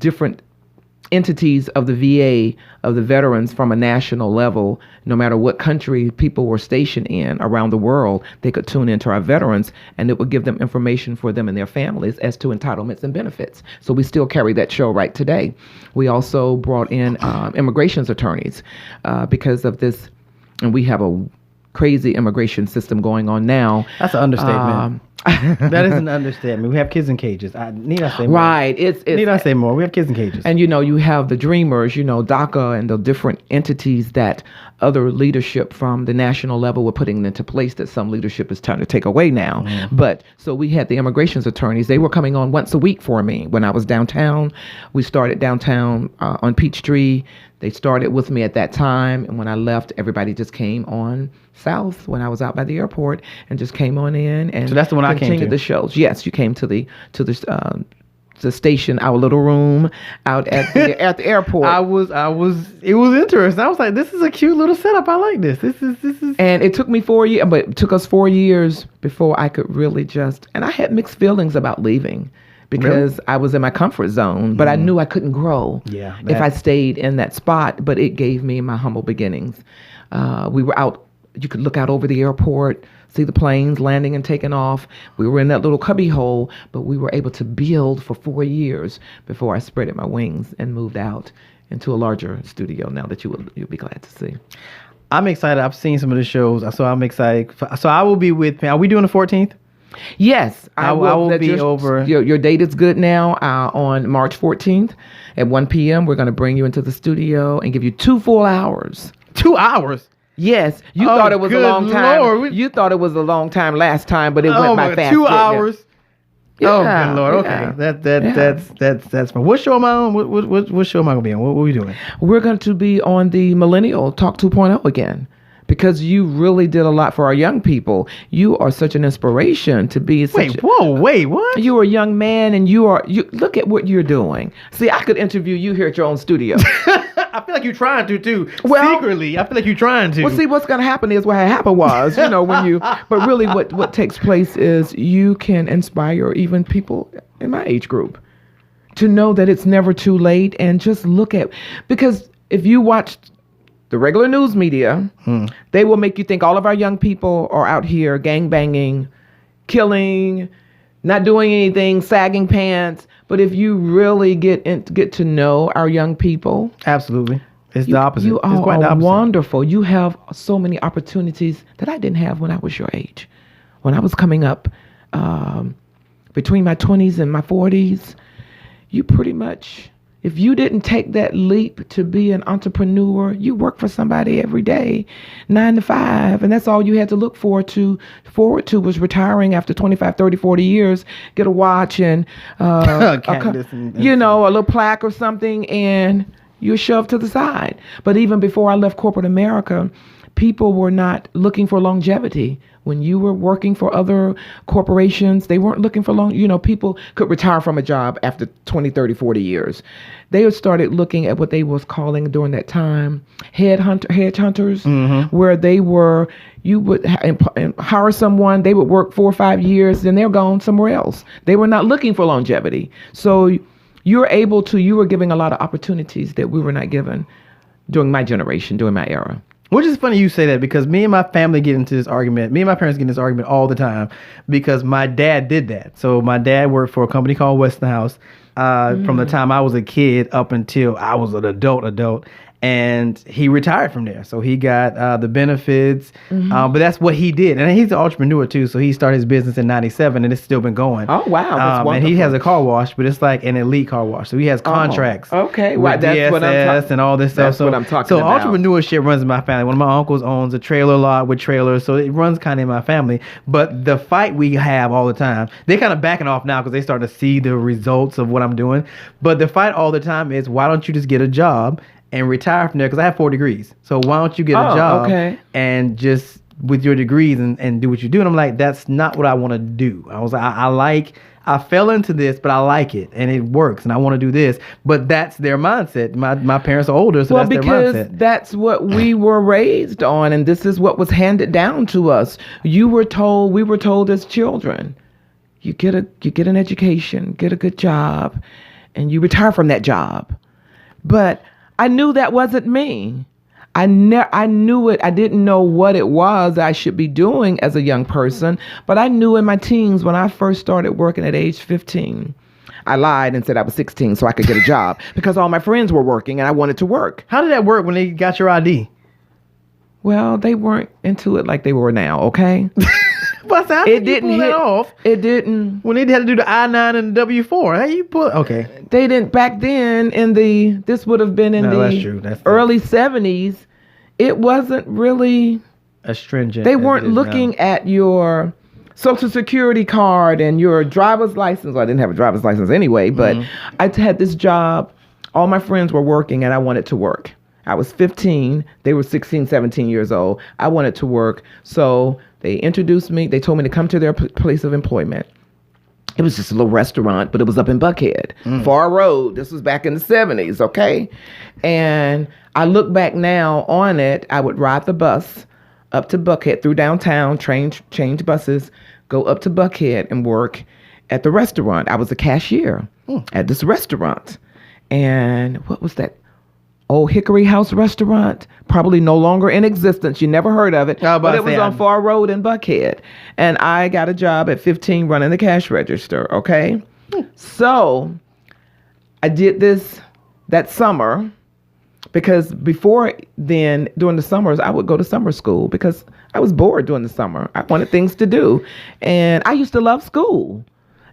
S4: different entities of the VA, of the veterans from a national level. No matter what country people were stationed in around the world, they could tune into our veterans, and it would give them information for them and their families as to entitlements and benefits. So we still carry that show right today. We also brought in immigrations attorneys because of this, and we have a crazy immigration system going on now.
S3: That's an understatement. That is an understatement. We have kids in cages. Need I say more?
S4: Right.
S3: Need I say more? We have kids in cages.
S4: And you have the dreamers, DACA and the different entities that other leadership from the national level were putting into place that some leadership is trying to take away now. But so we had the immigrations attorneys. They were coming on once a week for me when I was downtown. We started downtown on Peachtree. They started with me at that time, and when I left, everybody just came on south when I was out by the airport and just came on in and
S3: so that's the one I came to.
S4: Continued the shows. Yes, you came to the station, our little room out at the airport.
S3: It was interesting. I was like, this is a cute little setup. I like this. This is.
S4: And it took me 4 years, but it took us 4 years before I could really and I had mixed feelings about leaving. Because I was in my comfort zone, but I knew I couldn't grow if I stayed in that spot. But it gave me my humble beginnings. We were out, you could look out over the airport, see the planes landing and taking off. We were in that little cubby hole, but we were able to build for 4 years before I spread my wings and moved out into a larger studio now that you'll be glad to see.
S3: I'm excited. I've seen some of the shows, so I'm excited. So I will be with, are we doing the 14th?
S4: Yes,
S3: I will be over.
S4: Your date is good now. On March 14th at 1 p.m., we're going to bring you into the studio and give you 2 full hours.
S3: 2 hours?
S4: Yes. You thought it was a long time. Lord. You thought it was a long time last time, but it went by fast.
S3: 2 hours?
S4: Yeah,
S3: good Lord. Okay. That's fine. What show am I on? What show am I going to be on? What are we doing?
S4: We're going to be on the Millennial Talk 2.0 again. Because you really did a lot for our young people. You are such an inspiration to be
S3: wait, what?
S4: You are a young man and you look at what you're doing. See, I could interview you here at your own studio.
S3: I feel like you're trying to too. Well, secretly, I feel like you're trying to.
S4: Well, see, what's going to happen is what happened was, but really what takes place is you can inspire even people in my age group to know that it's never too late and just because if you watched the regular news media, they will make you think all of our young people are out here gangbanging, killing, not doing anything, sagging pants. But if you really get to know our young people,
S3: absolutely, it's the opposite.
S4: You
S3: it's quite the
S4: are
S3: opposite.
S4: Wonderful. You have so many opportunities that I didn't have when I was your age. When I was coming up, between my 20s and my 40s, you pretty much. If you didn't take that leap to be an entrepreneur, you work for somebody every day, 9 to 5, and that's all you had to look forward to was retiring after 25, 30, 40 years, get a watch and, a little plaque or something, and you're shoved to the side. But even before I left corporate America, people were not looking for longevity. When you were working for other corporations, they weren't looking for people could retire from a job after 20, 30, 40 years. They started looking at what they was calling during that time headhunters, where you would hire someone, they would work 4 or 5 years, then they're gone somewhere else. They were not looking for longevity. So you were giving a lot of opportunities that we were not given during my generation, during my era.
S3: Which is funny you say that because me and my family get into this argument. Me and my parents get into this argument all the time because my dad did that. So my dad worked for a company called Westinghouse from the time I was a kid up until I was an adult. And he retired from there. So he got the benefits. But that's what he did. And he's an entrepreneur too. So he started his business in 97 and it's still been going.
S4: Oh, wow. That's wonderful.
S3: And he has a car wash, but it's like an elite car wash. So he has contracts.
S4: Okay.
S3: With DSS and all this stuff.
S4: That's what I'm talking about.
S3: So entrepreneurship runs in my family. One of my uncles owns a trailer lot with trailers. So it runs kind of in my family. But the fight we have all the time, they're kind of backing off now because they start to see the results of what I'm doing. But the fight all the time is why don't you just get a job and retire from there, because I have 4 degrees. So why don't you get a job and just with your degrees and do what you do? And I'm like, that's not what I want to do. I was like, I fell into this, but I like it and it works and I want to do this. But that's their mindset. My parents are older, so that's their mindset.
S4: Because that's what we were raised on, and this is what was handed down to us. We were told as children, you get an education, get a good job, and you retire from that job. But I knew that wasn't me. I knew it. I didn't know what it was I should be doing as a young person, but I knew in my teens when I first started working at age 15. I lied and said I was 16 so I could get a job because all my friends were working and I wanted to work.
S3: How did that work when they got your ID?
S4: Well, they weren't into it like they were now, okay?
S3: But how
S4: It
S3: did you
S4: didn't
S3: pull that
S4: hit
S3: off
S4: It didn't.
S3: when they had to do the I-9 and the W-4? How you pull? Okay,
S4: They didn't back then. This would have been in
S3: No, that's
S4: the
S3: true. That's
S4: early 70s. It wasn't really.
S3: astringent.
S4: They
S3: as it
S4: weren't
S3: is
S4: looking
S3: now.
S4: at your social security card and your driver's license. Well, I didn't have a driver's license anyway, but I had this job. All my friends were working and I wanted to work. I was 15. They were 16, 17 years old. I wanted to work. So they introduced me. They told me to come to their place of employment. It was just a little restaurant, but it was up in Buckhead, Far Road. This was back in the 70s, okay? And I look back now on it. I would ride the bus up to Buckhead through downtown, change buses, go up to Buckhead and work at the restaurant. I was a cashier at this restaurant. And what was that? Old Hickory House restaurant, probably no longer in existence. You never heard of it, but it was on Far Road in Buckhead. And I got a job at 15 running the cash register, okay? So I did this that summer because before then, during the summers, I would go to summer school because I was bored during the summer. I wanted things to do. And I used to love school.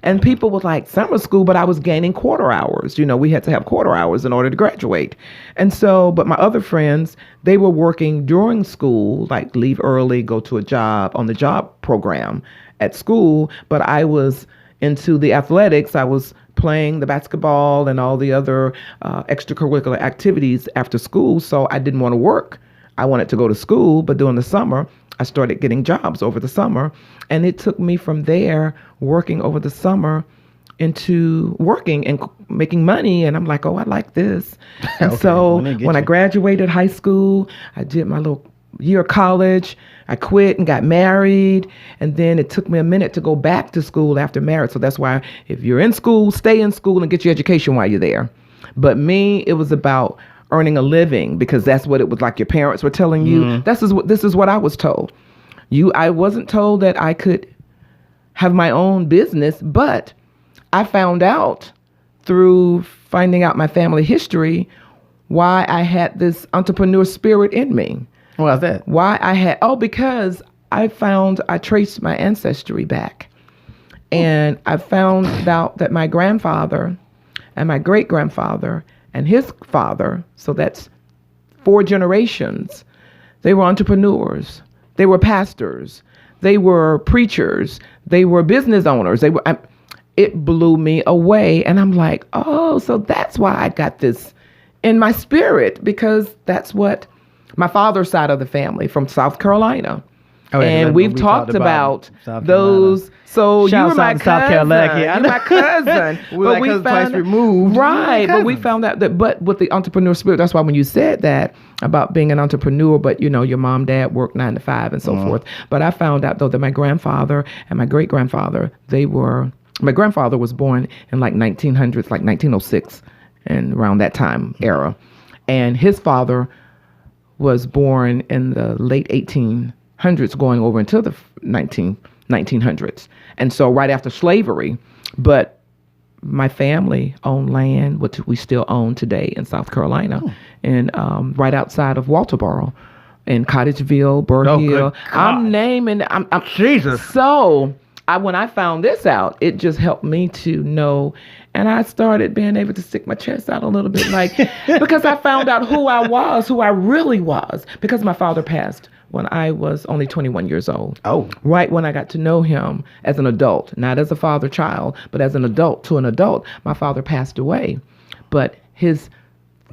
S4: And people were like, summer school, but I was gaining quarter hours. You know, we had to have quarter hours in order to graduate. And so, but my other friends, they were working during school, like leave early, go to a job on the job program at school. But I was into the athletics. I was playing the basketball and all the other extracurricular activities after school. So I didn't want to work. I wanted to go to school, but during the summer, I started getting jobs over the summer. And it took me from there, working over the summer, into working and making money. And I'm like, oh, I like this. And
S3: Okay,
S4: so
S3: when
S4: when I graduated high school, I did my little year of college. I quit and got married. And then it took me a minute to go back to school after marriage. So that's why if you're in school, stay in school and get your education while you're there. But me, it was about earning a living because that's what it was like your parents were telling you. This is what I was told. I wasn't told that I could have my own business, but I found out through finding out my family history why I had this entrepreneur spirit in me.
S3: Why's that?
S4: Because I traced my ancestry back. And I found out that my grandfather and my great-grandfather and his father, so that's 4 generations, they were entrepreneurs. They were pastors. They were preachers. They were business owners. It blew me away. And I'm like, oh, so that's why I got this in my spirit, because that's what my father's side of the family from South Carolina.
S3: Oh, yeah,
S4: and we've talked about
S3: South
S4: those. So
S3: Shout
S4: you were my
S3: out to South Carolina.
S4: cousin.
S3: Yeah, I
S4: You're
S3: know.
S4: my cousin.
S3: We're like twice removed.
S4: Right.
S3: We're
S4: But we
S3: cousins.
S4: found out that, but with the entrepreneur spirit, that's why when you said that about being an entrepreneur, but you know, your mom, dad worked 9 to 5 and so forth. But I found out though that my grandfather and my great grandfather, my grandfather was born in like 1900s, like 1906 and around that time era. And his father was born in the late 1800s going over into the 1900s. And so right after slavery, but my family owned land, which we still own today in South Carolina, and right outside of Walterboro, in Cottageville, Burr
S3: Oh,
S4: Hill.
S3: good God.
S4: I'm naming. I'm
S3: Jesus.
S4: So when I found this out, it just helped me to know, and I started being able to stick my chest out a little bit, like because I found out who I really was, because my father passed when I was only 21 years old.
S3: Oh.
S4: Right when I got to know him as an adult, not as a father-child, but as an adult to an adult, my father passed away. But his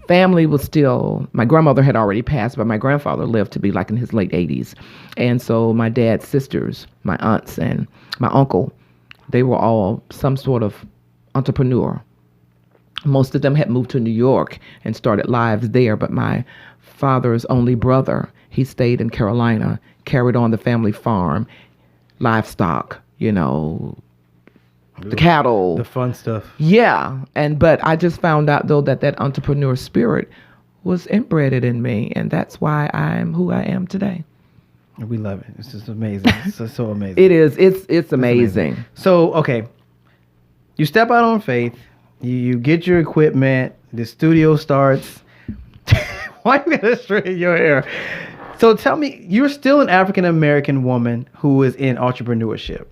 S4: family was still, my grandmother had already passed, but my grandfather lived to be like in his late 80s. And so my dad's sisters, my aunts and my uncle, they were all some sort of entrepreneur. Most of them had moved to New York and started lives there, but my father's only brother, he stayed in Carolina, carried on the family farm, livestock, you know, the cattle.
S3: The fun stuff.
S4: Yeah. But I just found out though that entrepreneur spirit was inbred in me, and that's why I'm who I am today.
S3: We love it. It's just amazing. It's so amazing.
S4: It is. It's amazing.
S3: So, okay. You step out on faith. You get your equipment. The studio starts. Why you gotta straighten your hair? So tell me, you're still an African American woman who is in entrepreneurship.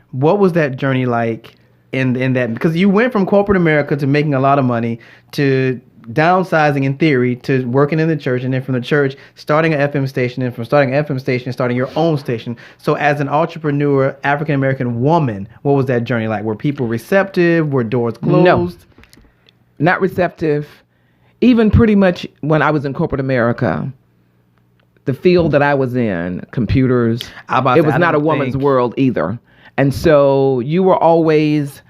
S3: What was that journey like in that? Because you went from corporate America to making a lot of money to downsizing in theory to working in the church, and then from the church starting an FM station, and from starting an FM station starting your own station. So as an entrepreneur, African American woman, what was that journey like? Were people receptive? Were doors closed?
S4: No, not receptive. Even pretty much when I was in corporate America, the field that I was in, computers, it was not a woman's world either. And so you were always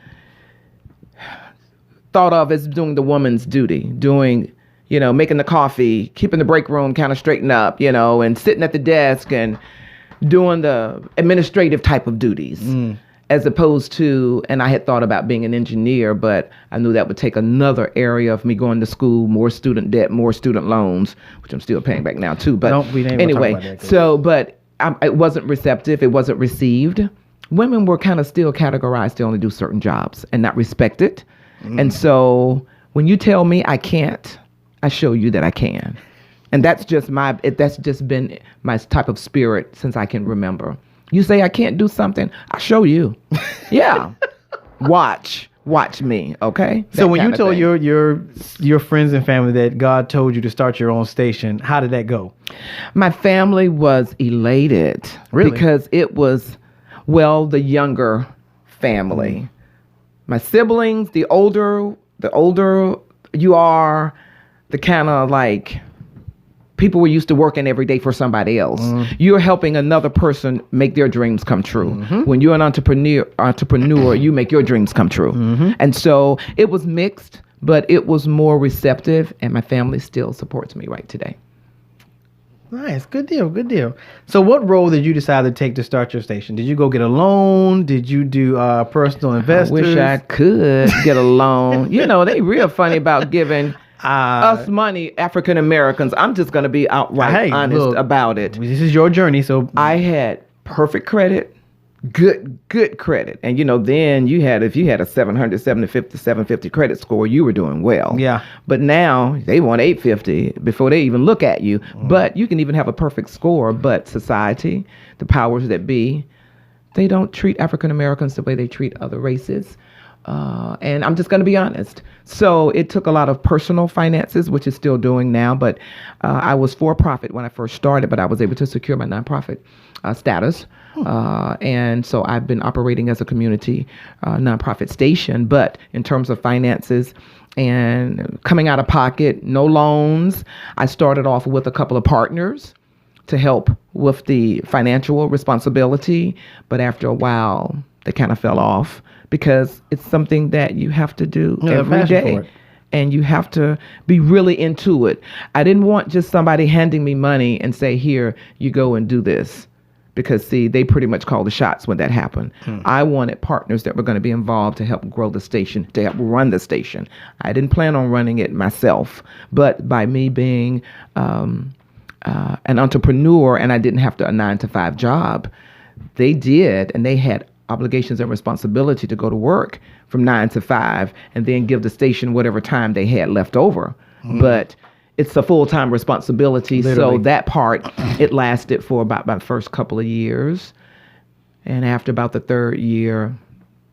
S4: thought of as doing the woman's duty, doing, making the coffee, keeping the break room kind of straightened up, and sitting at the desk and doing the administrative type of duties, as opposed to, and I had thought about being an engineer, but I knew that would take another area of me going to school, more student debt, more student loans, which I'm still paying back now too. But anyway, it wasn't receptive. It wasn't received. Women were kind of still categorized to only do certain jobs and not respected. And so when you tell me I can't, I show you that I can. And that's just been my type of spirit since I can remember. You say I can't do something, I'll show you. Yeah. Watch me, okay?
S3: So when you told your friends and family that God told you to start your own station, how did that go?
S4: My family was elated.
S3: Really?
S4: Because it was, the younger family. My siblings, the older you are, the kind of like people were used to working every day for somebody else. You're helping another person make their dreams come true. When you're an entrepreneur, you make your dreams come true. And so it was mixed, but it was more receptive, and my family still supports me right today.
S3: Nice. Good deal. So what role did you decide to take to start your station? Did you go get a loan? Did you do personal investors?
S4: I wish I could get a loan. They real funny about giving us money, African Americans. I'm just going to be outright honest about it.
S3: This is your journey. So
S4: I had perfect credit, good credit. And, then if you had a 700, 750, 750 credit score, you were doing well.
S3: Yeah.
S4: But now they want 850 before they even look at you. But you can even have a perfect score. But society, the powers that be, they don't treat African Americans the way they treat other races. And I'm just going to be honest. So it took a lot of personal finances, which is still doing now. But I was for profit when I first started, but I was able to secure my nonprofit status. And so I've been operating as a community nonprofit station. But in terms of finances and coming out of pocket, no loans, I started off with a couple of partners to help with the financial responsibility. But after a while, they kind of fell off because it's something that you have to do every day. And you have to be really into it. I didn't want just somebody handing me money and say, here, you go and do this. Because, they pretty much called the shots when that happened. I wanted partners that were going to be involved to help grow the station, to help run the station. I didn't plan on running it myself. But by me being an entrepreneur and I didn't have a 9-to-5 job, they did. And they had obligations and responsibility to go to work from 9 to 5 and then give the station whatever time they had left over. But it's a full-time responsibility. Literally. So that part, it lasted for about my first couple of years. And after about the third year,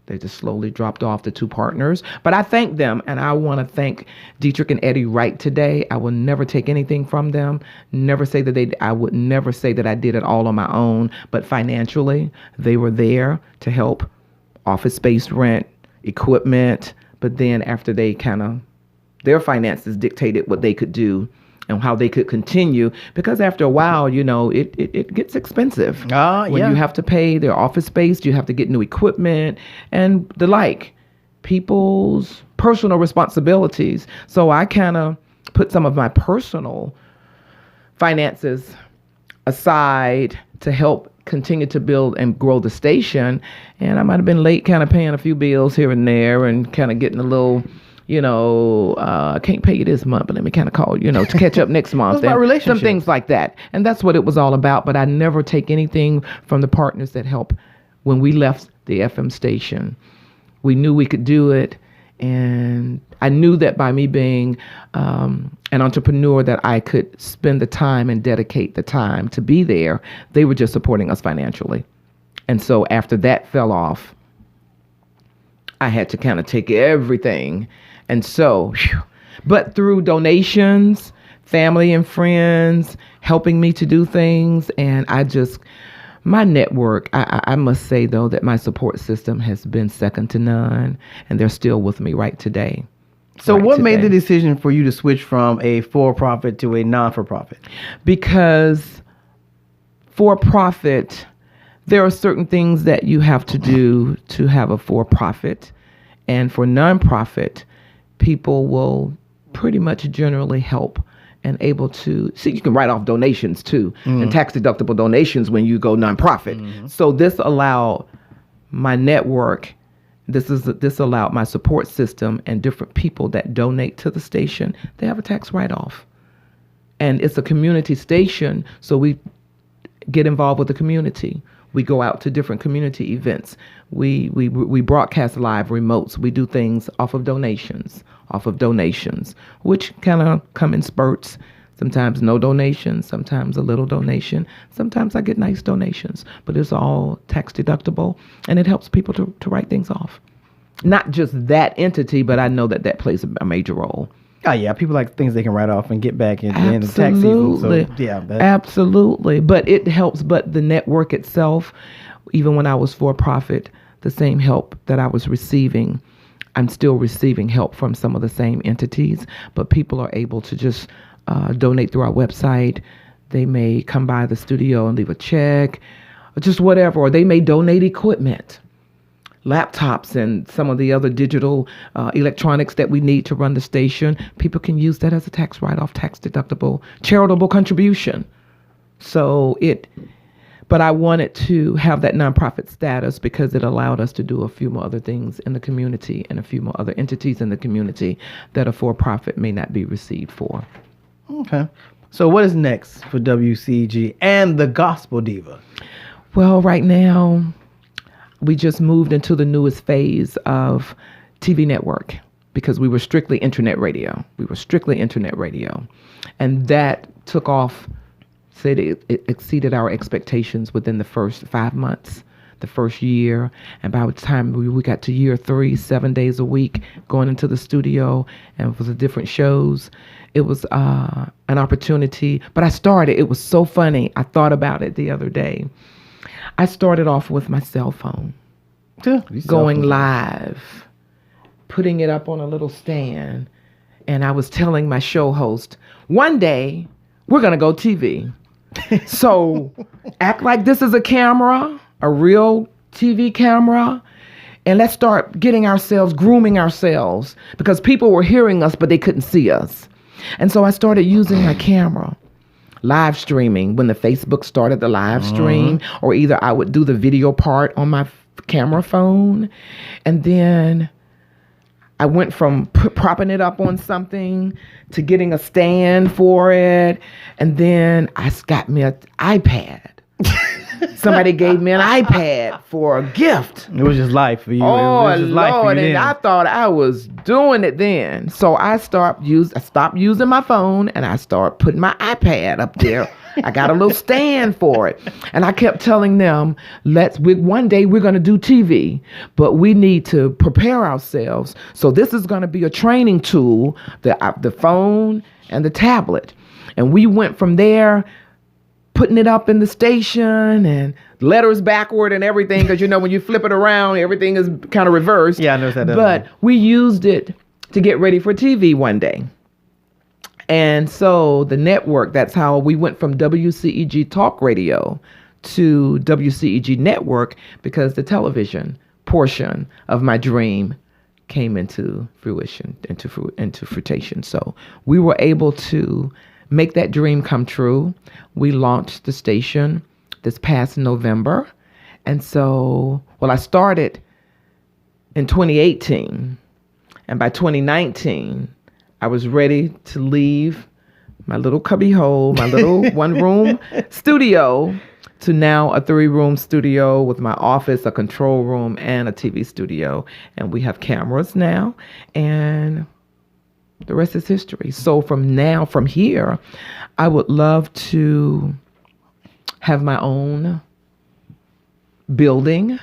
S4: they just slowly dropped off, the two partners. But I thank them, and I want to thank Dietrich and Eddie Wright today. I will never take anything from them. I would never say that I did it all on my own. But financially, they were there to help office space rent, equipment. But then after their finances dictated what they could do and how they could continue, because after a while, it gets expensive. When you have to pay their office space, you have to get new equipment and the like. People's personal responsibilities. So I kind of put some of my personal finances aside to help continue to build and grow the station. And I might have been late kind of paying a few bills here and there and kind of getting a little, I can't pay you this month, but let me kind of call, to catch up next month.
S3: And
S4: some things like that. And that's what it was all about. But I never take anything from the partners that help. When we left the FM station, we knew we could do it. And I knew that by me being an entrepreneur that I could spend the time and dedicate the time to be there. They were just supporting us financially. And so after that fell off, I had to kind of take everything. And so, but through donations, family and friends helping me to do things, and my network, I must say, though, that my support system has been second to none, and they're still with me right today.
S3: So what made the decision for you to switch from a for-profit to a non-for-profit?
S4: Because for-profit, there are certain things that you have to do to have a for-profit. And for non-profit, people will pretty much generally help and able to see. You can write off donations too, and tax deductible donations when you go nonprofit. So this allowed my network. This allowed my support system and different people that donate to the station. They have a tax write-off, and it's a community station. So we get involved with the community. We go out to different community events. We broadcast live remotes. We do things off of donations, which kind of come in spurts. Sometimes no donations, sometimes a little donation. Sometimes I get nice donations, but it's all tax deductible, and it helps people to write things off. Not just that entity, but I know that plays a major role.
S3: Oh, yeah. People like things they can write off and get back in the tax season. So, yeah.
S4: Absolutely. But it helps. But the network itself, even when I was for profit, the same help that I was receiving, I'm still receiving help from some of the same entities. But people are able to just donate through our website. They may come by the studio and leave a check, or just whatever. Or they may donate equipment, laptops and some of the other digital electronics that we need to run the station. People can use that as a tax write-off, tax deductible, charitable contribution. But I wanted to have that nonprofit status because it allowed us to do a few more other things in the community and a few more other entities in the community that a for-profit may not be received for.
S3: Okay. So what is next for WCEG and the Gospel Diva?
S4: Well, right now, we just moved into the newest phase of TV network because we were strictly internet radio. And that took off, said it exceeded our expectations within the first 5 months, the first year. And by the time we got to year 3, 7 days a week, going into the studio and for the different shows, it was an opportunity. But it was so funny. I thought about it the other day. I started off with my cell phone, going live, putting it up on a little stand. And I was telling my show host, one day we're going to go TV. So act like this is a camera, a real TV camera. And let's start grooming ourselves, because people were hearing us, but they couldn't see us. And so I started using my camera. Live streaming, when the Facebook started the live stream, or either I would do the video part on my camera phone. And then I went from propping it up on something to getting a stand for it. And then I got me an iPad. Somebody gave me an iPad for a gift.
S3: It was just life for you.
S4: Oh,
S3: it was just life for
S4: Lord,
S3: you
S4: and
S3: then.
S4: I thought I was doing it then. So I stopped using my phone, and I started putting my iPad up there. I got a little stand for it. And I kept telling them, one day we're going to do TV, but we need to prepare ourselves. So this is going to be a training tool, the phone and the tablet. And we went from there, putting it up in the station and letters backward and everything. Because, when you flip it around, everything is kind of reversed.
S3: Yeah, I know that.
S4: But we used it to get ready for TV one day. And so the network, that's how we went from WCEG Talk Radio to WCEG Network, because the television portion of my dream came into fruition, into fruition. So we were able to make that dream come true. We launched the station this past November. And so, I started in 2018. And by 2019, I was ready to leave my little cubby hole, my little one-room studio, to now a 3-room studio with my office, a control room, and a TV studio. And we have cameras now, and the rest is history. So from here, I would love to have my own building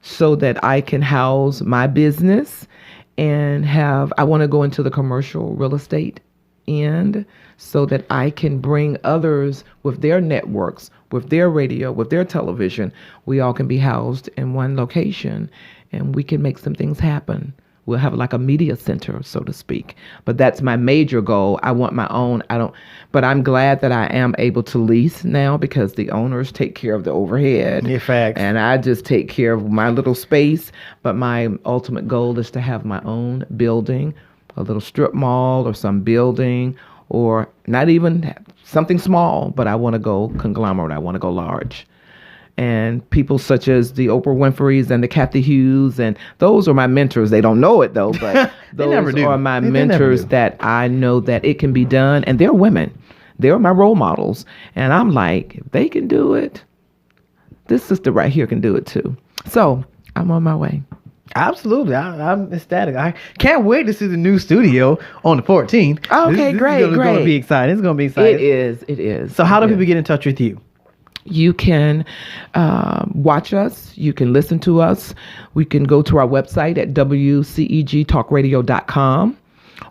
S4: so that I can house my business and I want to go into the commercial real estate end so that I can bring others with their networks, with their radio, with their television. We all can be housed in one location and we can make some things happen. We'll have like a media center, so to speak. But that's my major goal. I want my own. But I'm glad that I am able to lease now because the owners take care of the overhead.
S3: In fact.
S4: And I just take care of my little space. But my ultimate goal is to have my own building, a little strip mall or some building, or not even something small, but I want to go conglomerate. I want to go large. And people such as the Oprah Winfreys and the Kathy Hughes, and those are my mentors. They don't know it though, but those are my mentors that I know that it can be done. And they're women. They're my role models. And I'm like, if they can do it, this sister right here can do it too. So I'm on my way.
S3: Absolutely. I'm ecstatic. I can't wait to see the new studio on the 14th.
S4: Okay, great.
S3: It's going to be exciting. It's going to be exciting.
S4: It is.
S3: So how do people get in touch with you?
S4: You can watch us. You can listen to us. We can go to our website at wcegtalkradio.com,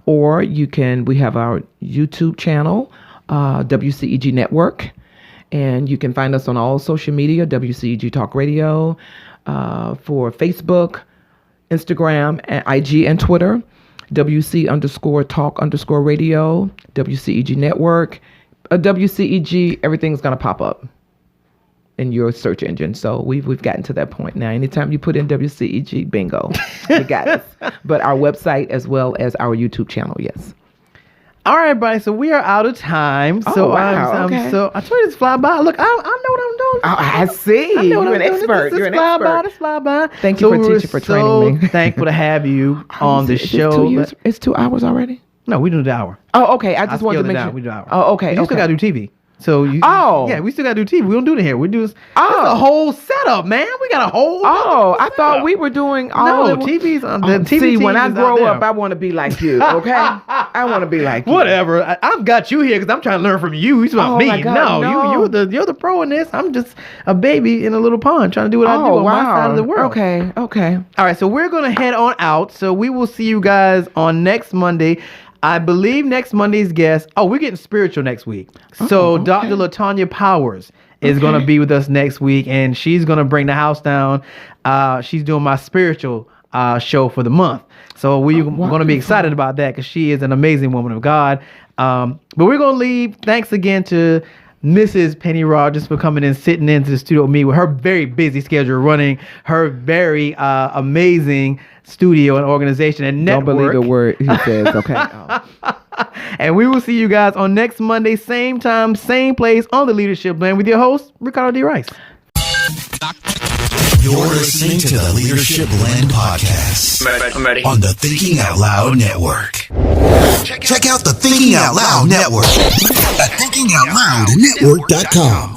S4: or we have our YouTube channel, WCEG Network, and you can find us on all social media, WCEG Talk Radio, for Facebook, Instagram, and IG and Twitter, WC_Talk_Radio, WCEG Network, WCEG. Everything's gonna pop up in your search engine. So we've gotten to that point now. Anytime you put in WCEG, bingo, you got us. But our website as well as our YouTube channel, yes.
S3: All right, everybody. So we are out of time. So
S4: wow. Okay.
S3: So I told you to fly by. Look, I know what I'm doing.
S4: I see. You're an expert. You're an expert.
S3: Just fly by.
S4: Thank you for teaching, for training me.
S3: Thankful to have you on the show.
S4: It's 2 hours already?
S3: No, we do the hour.
S4: Oh, okay. I just wanted to make sure.
S3: We do the hour.
S4: Oh, okay.
S3: You still got to do TV. So yeah, we still gotta do TV. We don't do it here. We do this. It's a whole setup, man. We got a whole.
S4: I thought we were doing all.
S3: No, TV's on the TV.
S4: See, when I grow up, I want to be like you. Okay, I want to be like you.
S3: Whatever. I've got you here because I'm trying to learn from you. It's about me.
S4: My God,
S3: no, you're the pro in this. I'm just a baby in a little pond trying to do what I do on my side of the world.
S4: Okay.
S3: All right, so we're gonna head on out. So we will see you guys on next Monday. I believe next Monday's guest. Oh, we're getting spiritual next week. So Dr. LaTanya Powers is going to be with us next week, and she's going to bring the house down. She's doing my spiritual show for the month. So we're going to be excited about that because she is an amazing woman of God. But we're going to leave. Thanks again to Mrs. Pennye Rogers for coming in, sitting into the studio with me with her very busy schedule, running her very amazing studio and organization and network.
S4: Don't believe a word he says, okay?
S3: And we will see you guys on next Monday, same time, same place on The Leadership Blend with your host, Ricardo D. Rice.
S1: You're listening to the Leadership Blend podcast.
S2: I'm ready.
S1: On the Thinking Out Loud Network. Check out the Thinking Out Loud Network at thinkingoutloudnetwork.com.